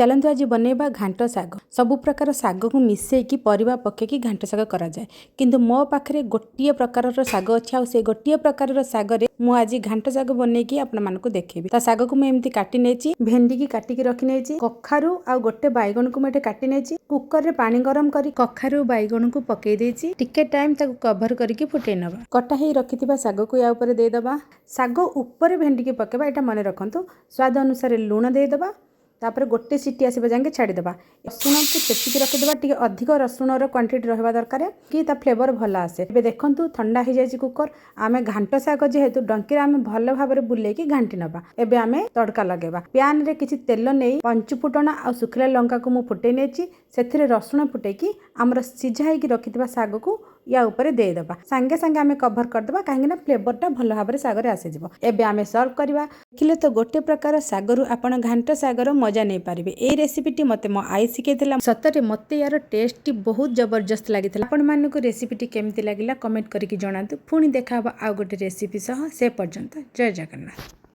चलतु आज बनैबा घांट शाग। सबु प्रकार शाग को मिसेकी परिबा पकेकी घांट शाग करा जाए, किंतु मो पाखरे गोटिए प्रकार शाग अच्छी आ से गोटिए प्रकार शाग रे मु आज घांट शाग बनैकी आपण मानकु देखेबी। ता शाग को मैं एमती काटी नेची, भेंडी की काटिकी रखी नेची, कखारु आ गोटे बैगन को मैं काटी नेची, कुकर रे पानी गरम करी कखारु बैगन को पकेई देची, टिके टाइम ताको कवर करके फुटै नबा। कटा हेई रखिथिबा शाग को या ऊपर दे दबा। शाग ऊपर भेंडी की पकेबा, एटा मन रखंतु। स्वाद अनुसार लूण दे दबा, तापर गोटे सीटी आसवा जाके छाड़ीदेबा। रसुण को छेचिकी रखिदेबा, टी अधिक रसुणर क्वांटिटी रहा दरकार कि ता फ्लेवर भल आसे। ए देखंतु ठंडा हो जाए कुकर, आमे घांट शाग जेहेतु डंकी आमे भल भाव में बुलेकी घांटी नबा। एबे आमे तड़का लगेबा। पैन रे किछि तेल नै पंच फुटना आ सुखिला लंका को मु फुटै नेची, सेथिरे रसुण फुटैकी आमर सिझा हेकी रखिथिबा शाग को या ऊपर दे दबा। संगे संगे आमे कवर कर दबा, काहे ना फ्लेवरटा भल भाव में शाग रे आसे जिवो। एबे आमे सर्व करबा। देखिले तो गोटे प्रकार शाग रु आपण घांट शाग रो मजा नहीं पारिबे। ए रेसिपीटी मते मो आई शिखेइथिला। सतरे मते यार टेस्ट बहुत जबरदस्त लागिथिला। आपण मानकु रेसिपीटी केमति लागिला कमेंट करके जणातु। पुणी देखा आ गोटे रेसिपी सह। से पर्यंत जय जगन्नाथ।